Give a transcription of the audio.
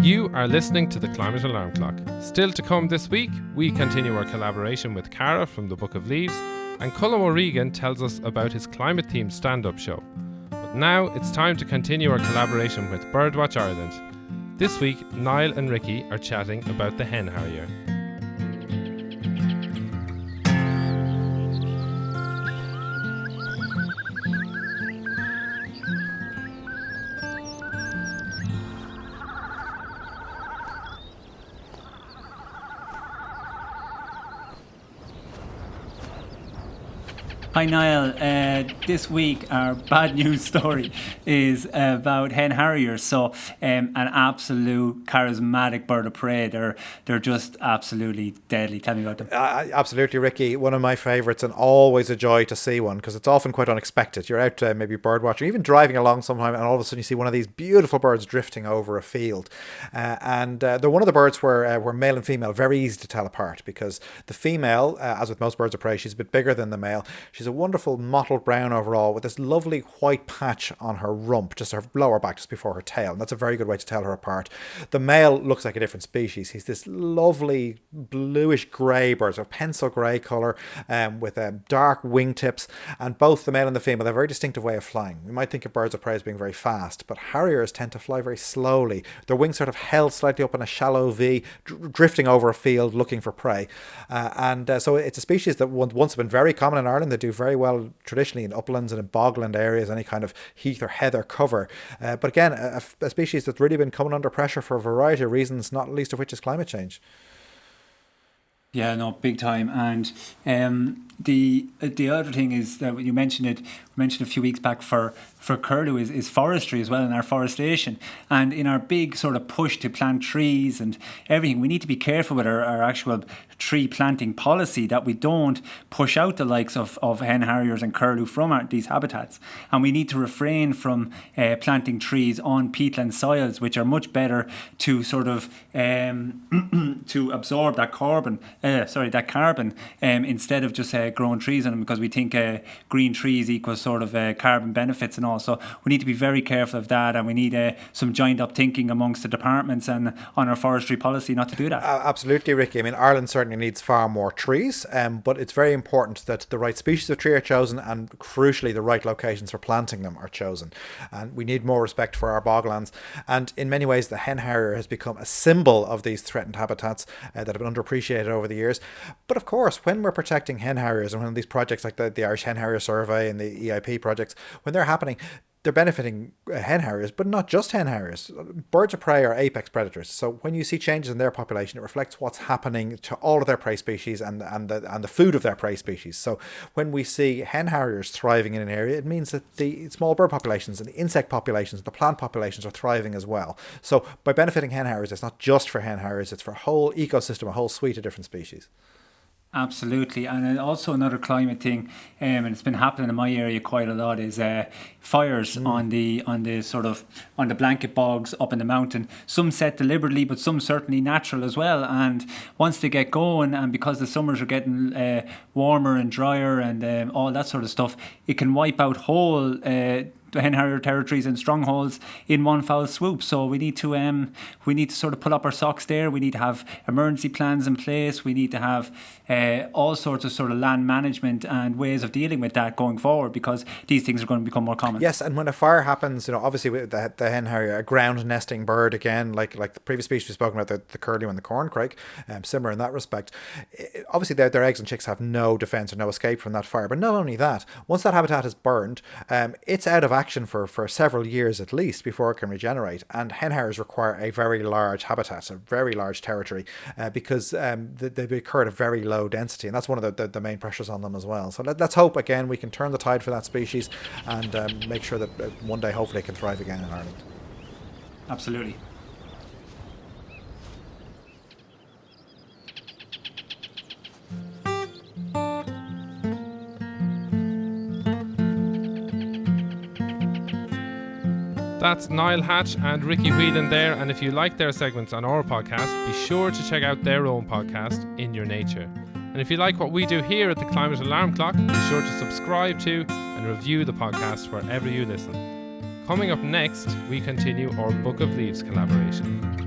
You are listening to the Climate Alarm Clock. Still to come this week, we continue our collaboration with Cara from the Book of Leaves, and Colm O'Regan tells us about his climate-themed stand-up show. But now it's time to continue our collaboration with Birdwatch Ireland. This week, Niall and Ricky are chatting about the Hen Harrier. Hi Niall, this week our bad news story is about Hen Harriers. So an absolute charismatic bird of prey. They're just absolutely deadly. Tell me about them. Absolutely, Ricky. One of my favourites, and always a joy to see one because it's often quite unexpected. You're out maybe bird watching, even driving along sometime, and all of a sudden you see one of these beautiful birds drifting over a field. And they're one of the birds where male and female are very easy to tell apart because the female, as with most birds of prey, she's a bit bigger than the male. She's a wonderful mottled brown overall with this lovely white patch on her rump, just her lower back, just before her tail. And that's a very good way to tell her apart. The male looks like a different species. He's this lovely bluish grey bird, so pencil grey colour with dark wingtips. And both the male and the female have a very distinctive way of flying. We might think of birds of prey as being very fast, but harriers tend to fly very slowly. Their wings sort of held slightly up in a shallow V, drifting over a field looking for prey. So it's a species that once have been very common in Ireland. They do very well traditionally in uplands and in bogland areas, any kind of heath or heather cover. But again, a species that's really been coming under pressure for a variety of reasons, not least of which is climate change. Yeah, no, big time. And the other thing is that you mentioned a few weeks back for curlew is forestry as well, and our forestation. And in our big sort of push to plant trees and everything, we need to be careful with our actual tree planting policy that we don't push out the likes of hen harriers and curlew from these habitats. And we need to refrain from planting trees on peatland soils, which are much better to sort of to absorb that carbon instead of just growing trees on them, because we think green trees equals sort of carbon benefits and all. So we need to be very careful of that, and we need some joined up thinking amongst the departments and on our forestry policy not to do that. Absolutely, Ricky. I mean, Ireland certainly needs far more trees, but it's very important that the right species of tree are chosen, and crucially the right locations for planting them are chosen. And we need more respect for our boglands. And in many ways, the hen harrier has become a symbol of these threatened habitats that have been underappreciated over the years. But of course, when we're protecting hen harriers, and when these projects like the Irish Hen Harrier Survey and the EIP projects, when they're happening, they're benefiting hen harriers, but not just hen harriers. Birds of prey are apex predators. So when you see changes in their population, it reflects what's happening to all of their prey species and the food of their prey species. So when we see hen harriers thriving in an area, it means that the small bird populations and the insect populations, the plant populations are thriving as well. So by benefiting hen harriers, it's not just for hen harriers, it's for a whole ecosystem, a whole suite of different species. Absolutely. And also another climate thing, and it's been happening in my area quite a lot, is fires on the blanket bogs up in the mountain. Some set deliberately, but some certainly natural as well. And once they get going, and because the summers are getting warmer and drier and all that sort of stuff, it can wipe out whole hen harrier territories and strongholds in one foul swoop. So we need to sort of pull up our socks there. We need to have emergency plans in place. We need to have all sorts of sort of land management and ways of dealing with that going forward, because these things are going to become more common. Yes, and when a fire happens, obviously with the hen harrier, a ground nesting bird again, like the previous species we've spoken about, the curlew and the corncrake, similar in that respect. Obviously their eggs and chicks have no defence or no escape from that fire. But not only that, once that habitat is burned, it's out of action for several years at least before it can regenerate. And hen harriers require a very large habitat, a very large territory, because they occur at a very low density, and that's one of the main pressures on them as well. So let's hope again we can turn the tide for that species and make sure that one day hopefully it can thrive again in Ireland. Absolutely. That's Niall Hatch and Ricky Whelan there, and if you like their segments on our podcast, be sure to check out their own podcast, In Your Nature. And if you like what we do here at the Climate Alarm Clock, be sure to subscribe to and review the podcast wherever you listen. Coming up next, we continue our Book of Leaves collaboration.